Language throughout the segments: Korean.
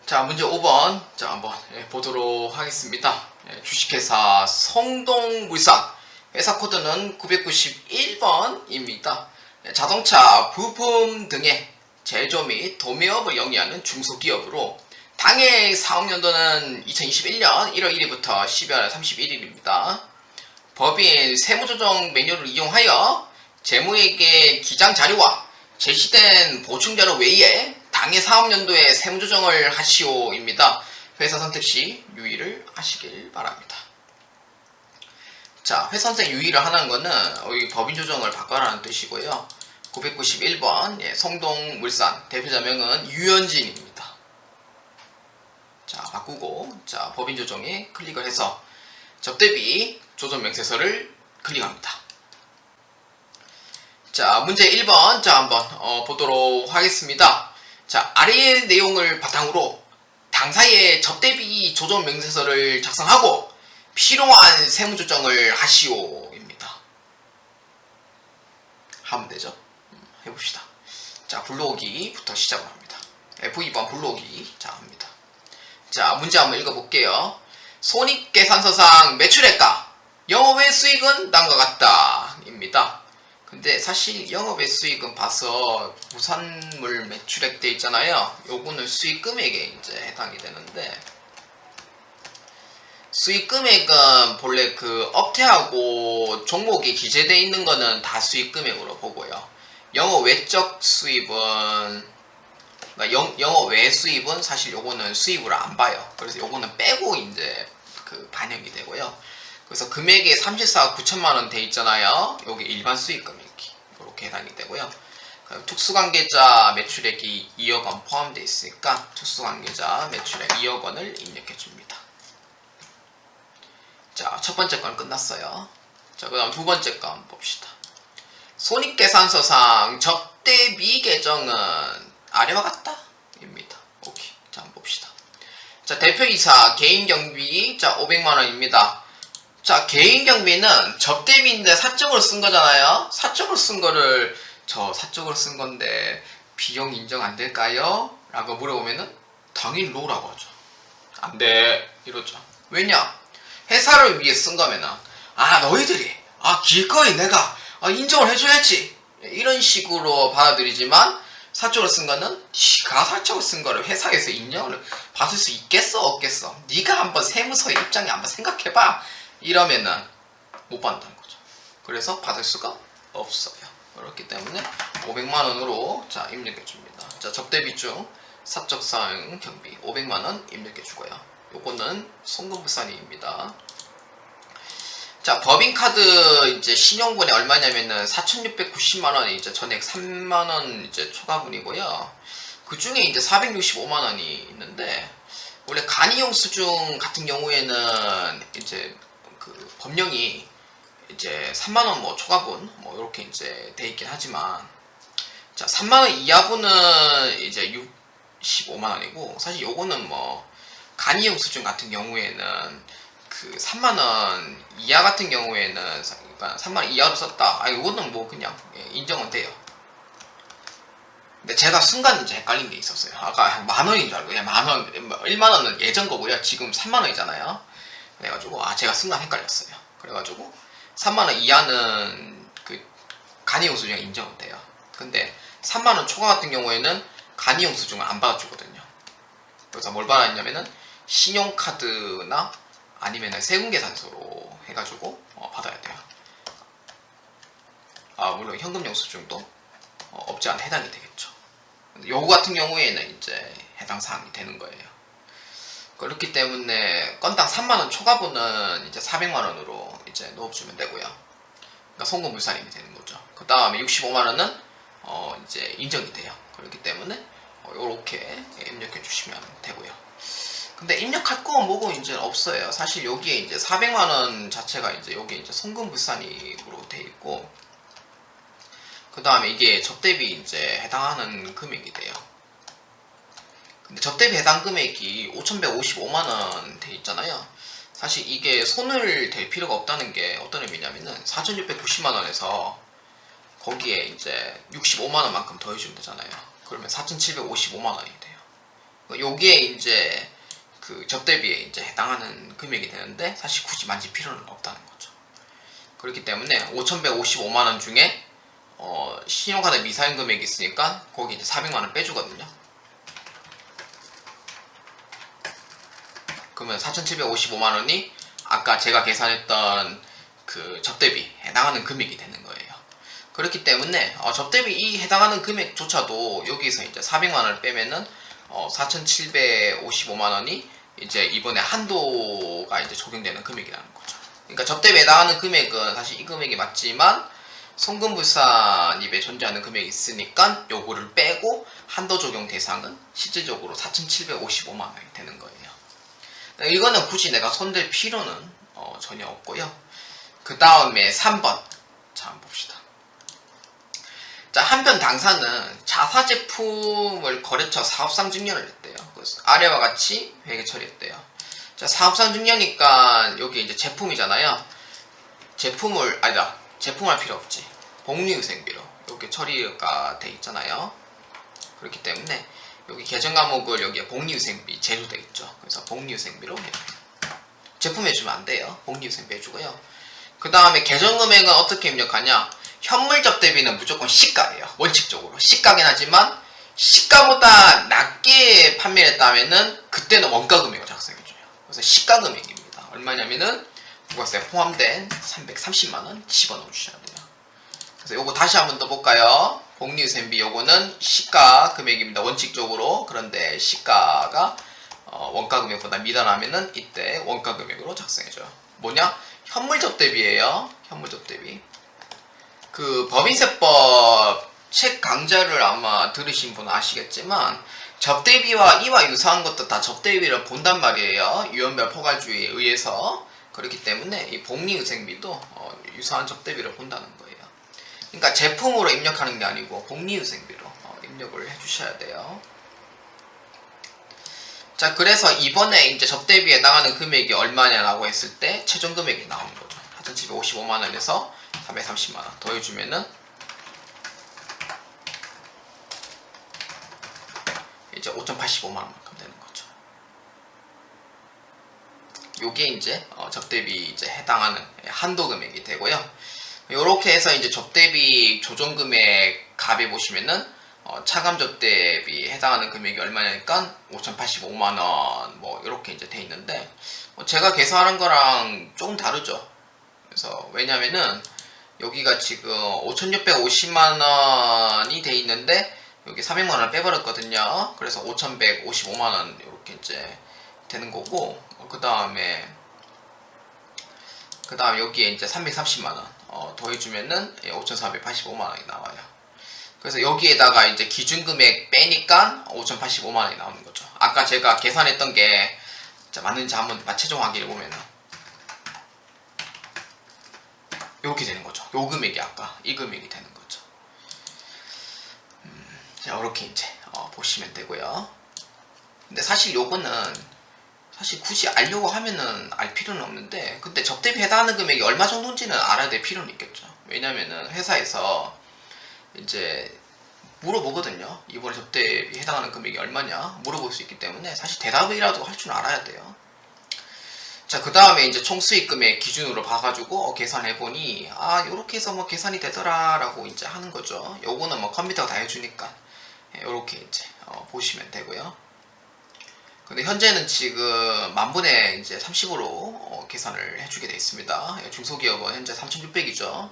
자, 문제 5번. 자, 한번 보도록 하겠습니다. 주식회사 성동물산. 회사 코드는 991번입니다. 자동차 부품 등의 제조 및 도매업을 영위하는 중소기업으로 당해 사업연도는 2021년 1월 1일부터 12월 31일입니다. 법인 세무조정 매뉴얼을 이용하여 재무회계 기장자료와 제시된 보충자료 외에 당해 사업연도에 세무조정을 하시오입니다. 회사 선택시 유의를 하시길 바랍니다. 자, 회사 선택 유의를 하는 거는 법인 조정을 바꿔라는 뜻이고요. 991번 성동물산 대표자명은 유현진입니다. 자, 바꾸고 자 법인 조정에 클릭을 해서 접대비 조정 명세서를 클릭합니다. 자, 문제 1번 자 한번 보도록 하겠습니다. 자, 아래의 내용을 바탕으로 당사의 접대비 조정 명세서를 작성하고 필요한 세무조정을 하시오입니다. 하면 되죠. 해봅시다. 자, 불러오기부터 시작을 합니다. F2번 불러오기 자 합니다. 자, 문제 한번 읽어볼게요. 손익계산서상 매출액과 영업외 수익은 다음과 같다 입니다. 근데 사실 영업외 수익은 봐서 부산물 매출액 돼 있잖아요. 요거는 수익 금액에 이제 해당이 되는데, 수익 금액은 본래 그 업태하고 종목이 기재되어 있는 거는 다 수익 금액으로 보고요. 영업 외적 수입은, 그러니까 영업 외 수입은 사실 요거는 수입으로 안 봐요. 그래서 요거는 빼고 이제 그 반영이 되고요. 그래서 금액이 34억 9천만 원 돼 있잖아요. 여기 일반 수익 금액이 이렇게 해당이 되고요. 특수관계자 매출액이 2억 원 포함되어 있으니까 특수관계자 매출액 2억 원을 입력해 줍니다. 자, 첫 번째 건 끝났어요. 자, 그 다음 두 번째 거 한번 봅시다. 손익계산서상 접대비 계정은 아래와 같다 입니다. 오케이. 자, 한번 봅시다. 자, 대표이사 개인경비 자 500만원입니다. 자, 개인경비는 접대비인데 사적으로 쓴 거잖아요. 사적으로 쓴 거를 저 사적으로 쓴 건데 비용 인정 안 될까요? 라고 물어보면은 당연히 노라고 하죠. 안 돼 이러죠. 왜냐? 회사를 위해 쓴 거면은 너희들이 기꺼이 내가 인정을 해줘야지 이런 식으로 받아들이지만, 사적으로 쓴 거는 네가 사적으로 쓴 거를 회사에서 인정을 받을 수 있겠어 없겠어? 네가 한번 세무서의 입장에 한번 생각해봐 이러면은 못 받는다는 거죠. 그래서 받을 수가 없어요. 그렇기 때문에 500만원으로 자 입력해 줍니다. 자, 접대비 중 사적 사용 경비 500만원 입력해 주고요. 요거는 송금부산입니다. 자, 법인카드 이제 신용분이 얼마냐면은 4,690만원이 이제 전액 3만원 이제 초과분이고요. 그 중에 이제 465만원이 있는데, 원래 간이용 수중 같은 경우에는 이제 그 법령이 이제 3만원 뭐 초과분 뭐 이렇게 이제 돼 있긴 하지만, 자, 3만원 이하분은 이제 65만원이고, 사실 요거는 뭐 간이용 수중 같은 경우에는 그 3만원 이하 같은 경우에는, 그러니까 3만원 이하로 썼다. 이거는 뭐 그냥 인정은 돼요. 근데 제가 순간 이제 헷갈린 게 있었어요. 아까 만원인 줄 알고, 만원, 1만원은 예전 거고요. 지금 3만원이잖아요. 그래가지고, 제가 순간 헷갈렸어요. 그래가지고, 3만원 이하는 그 간이용 수중에 인정은 돼요. 근데 3만원 초과 같은 경우에는 간이용 수중을 안 받아주거든요. 그래서 뭘 받았냐면은, 신용카드나 아니면은 세금계산서로 해가지고 받아야 돼요. 물론 현금 영수증도 없지 않아 해당이 되겠죠. 요거 같은 경우에는 이제 해당 사항이 되는 거예요. 그렇기 때문에 건당 3만원 초과분은 이제 400만원으로 이제 넣어주면 되고요. 그러니까 송금물산임이 되는 거죠. 그 다음에 65만원은 이제 인정이 돼요. 그렇기 때문에 요렇게 입력해 주시면 되고요. 근데 입력할 거 뭐고 이제 없어요. 사실 여기에 이제 400만원 자체가 이제 여기 이제 송금물산입으로 돼 있고, 그 다음에 이게 접대비 이제 해당하는 금액이 돼요. 근데 접대비 해당 금액이 5,155만원 돼 있잖아요. 사실 이게 손을 댈 필요가 없다는 게 어떤 의미냐면은 4,690만원에서 거기에 이제 65만원만큼 더해주면 되잖아요. 그러면 4,755만원이 돼요. 요게 이제 그 접대비에 이제 해당하는 금액이 되는데 사실 굳이 만질 필요는 없다는 거죠. 그렇기 때문에 5,155만원 중에 신용카드 미사용 금액이 있으니까 거기 이제 400만원 빼주거든요. 그러면 4,755만원이 아까 제가 계산했던 그 접대비 해당하는 금액이 되는 거예요. 그렇기 때문에 접대비 이 해당하는 금액조차도 여기서 이제 400만원을 빼면은 4,755만원이 이제 이번에 한도가 이제 적용되는 금액이라는 거죠. 그러니까 접대비에 해당하는 금액은 사실 이 금액이 맞지만 송금불산 입에 존재하는 금액이 있으니까 요거를 빼고 한도 적용 대상은 실질적으로 4,755만원이 되는 거예요. 이거는 굳이 내가 손댈 필요는 전혀 없고요. 그 다음에 3번 자 한번 봅시다. 자, 한편 당사는 자사 제품을 거래처 사업상 증여를 했대요. 그래서 아래와 같이 회계 처리했대요. 자, 사업상 증여니까 여기 이제 제품이잖아요. 제품을 할 필요 없지. 복리후생비로 이렇게 처리가 돼 있잖아요. 그렇기 때문에 여기 계정 과목을 여기에 복리후생비 제조돼 있죠. 그래서 복리후생비로 해요. 제품 해주면 안 돼요. 복리후생비 해주고요. 그 다음에 계정 금액은 어떻게 입력하냐? 현물 접대비는 무조건 시가예요. 원칙적으로 시가긴 하지만 시가보다 낮게 판매를 했다면은 그때는 원가 금액을 작성해줘요. 그래서 시가 금액입니다. 얼마냐면은 부가세 포함된 330만원 집어넣어 주셔야 돼요. 그래서 요거 다시 한번 더 볼까요? 복리후생비 요거는 시가 금액입니다. 원칙적으로. 그런데 시가가 원가 금액보다 미달하면은 이때 원가 금액으로 작성해줘요. 뭐냐? 현물 접대비예요. 현물 접대비. 그 법인세법 책 강좌를 아마 들으신 분은 아시겠지만 접대비와 이와 유사한 것도 다 접대비를 본단 말이에요. 유연별 포괄주의에 의해서. 그렇기 때문에 이 복리후생비도 유사한 접대비를 본다는 거예요. 그러니까 제품으로 입력하는 게 아니고 복리후생비로 입력을 해주셔야 돼요. 자, 그래서 이번에 이제 접대비에 해당하는 금액이 얼마냐라고 했을 때 최종 금액이 나오는 거죠. 4,755만원에서 430만원 더해주면은 이제 5,085만원만큼 되는 거죠. 요게 이제 접대비 이제 해당하는 한도 금액이 되고요. 요렇게 해서 이제 접대비 조정 금액 값에 보시면은 차감 접대비 해당하는 금액이 얼마냐니까 5,085만원 뭐 이렇게 이제 돼 있는데 제가 계산한 거랑 조금 다르죠. 그래서 왜냐면은 여기가 지금 5,650만원이 돼 있는데 여기 400만원을 빼버렸거든요. 그래서 5,155만원 이렇게 이제 되는 거고 그 다음에 여기에 이제 330만원 더해주면은 5,485만원이 나와요. 그래서 여기에다가 이제 기준금액 빼니까 5,085만원이 나오는 거죠. 아까 제가 계산했던 게 맞는지 한번 최종 확인해 보면은 이렇게 되는 거죠. 요 금액이 아까 이 금액이 되는 거죠. 자, 이렇게 이제 보시면 되고요. 근데 사실 요거는 사실 굳이 알려고 하면은 알 필요는 없는데 근데 접대비 해당하는 금액이 얼마 정도인지는 알아야 될 필요는 있겠죠. 왜냐면은 회사에서 이제 물어보거든요. 이번에 접대비 해당하는 금액이 얼마냐 물어볼 수 있기 때문에 사실 대답이라도 할 줄 알아야 돼요. 자, 그 다음에 이제 총수익 금액 기준으로 봐가지고 계산해보니 요렇게 해서 뭐 계산이 되더라 라고 이제 하는 거죠. 요거는 뭐 컴퓨터가 다 해주니까 요렇게 이제 보시면 되고요. 근데 현재는 지금 만분의 이제 30으로 계산을 해주게 되어 있습니다. 중소기업은 현재 3,600이죠.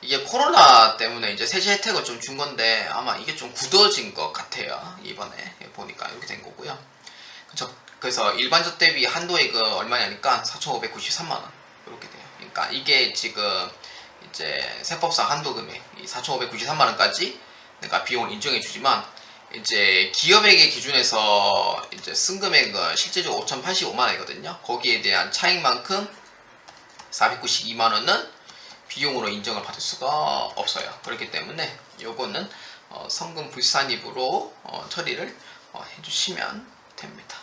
이게 코로나 때문에 이제 세제 혜택을 좀 준 건데 아마 이게 좀 굳어진 것 같아요. 이번에 보니까 이렇게 된 거고요. 그래서 일반 접대비 한도액은 얼마냐니까 4,593만원 이렇게 돼요. 그러니까 이게 지금 이제 세법상 한도 금액 4,593만원까지 그러니까 비용을 인정해 주지만 이제 기업에게 기준에서 이제 쓴 금액은 실제적으로 5,085만원이거든요. 거기에 대한 차익만큼 492만원은 비용으로 인정을 받을 수가 없어요. 그렇기 때문에 요거는 성금불산입으로 처리를 해주시면 됩니다.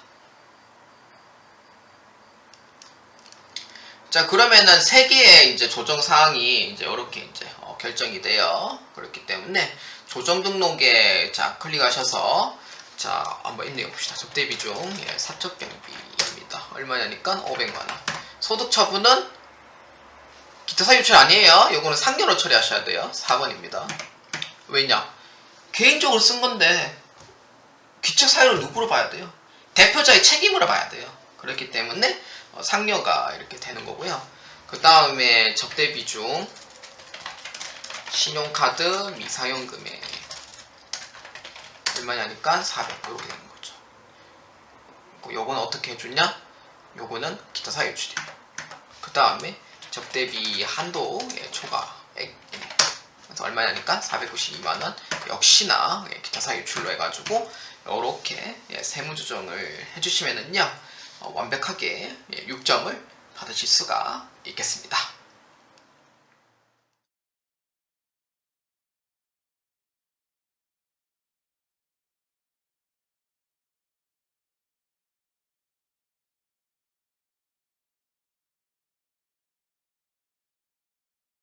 자, 그러면은 세 개의 이제 조정 사항이 이제 이렇게 이제 결정이 돼요. 그렇기 때문에 조정 등록에 자 클릭하셔서 자, 한번 인내해 봅시다. 접대 비중 사적 경비입니다. 얼마냐니까 500만원. 소득 처분은 기타 사유 유출 아니에요. 요거는 상여로 처리하셔야 돼요. 4번입니다. 왜냐? 개인적으로 쓴 건데 기타 사유를 누구로 봐야 돼요? 대표자의 책임으로 봐야 돼요. 그렇기 때문에 상여가 이렇게 되는 거고요. 그 다음에 접대 비중 신용카드 미사용 금액 얼마냐니까 400 이렇게 되는 거죠. 요거는 어떻게 해주냐? 요거는 기타 사유 유출이에요. 그 다음에 접대비 한도 초과액 그래서 얼마냐니까 492만원 역시나 기타 사유 유출로 해가지고 이렇게 세무조정을 해주시면은요 완벽하게 6점을 받으실 수가 있겠습니다.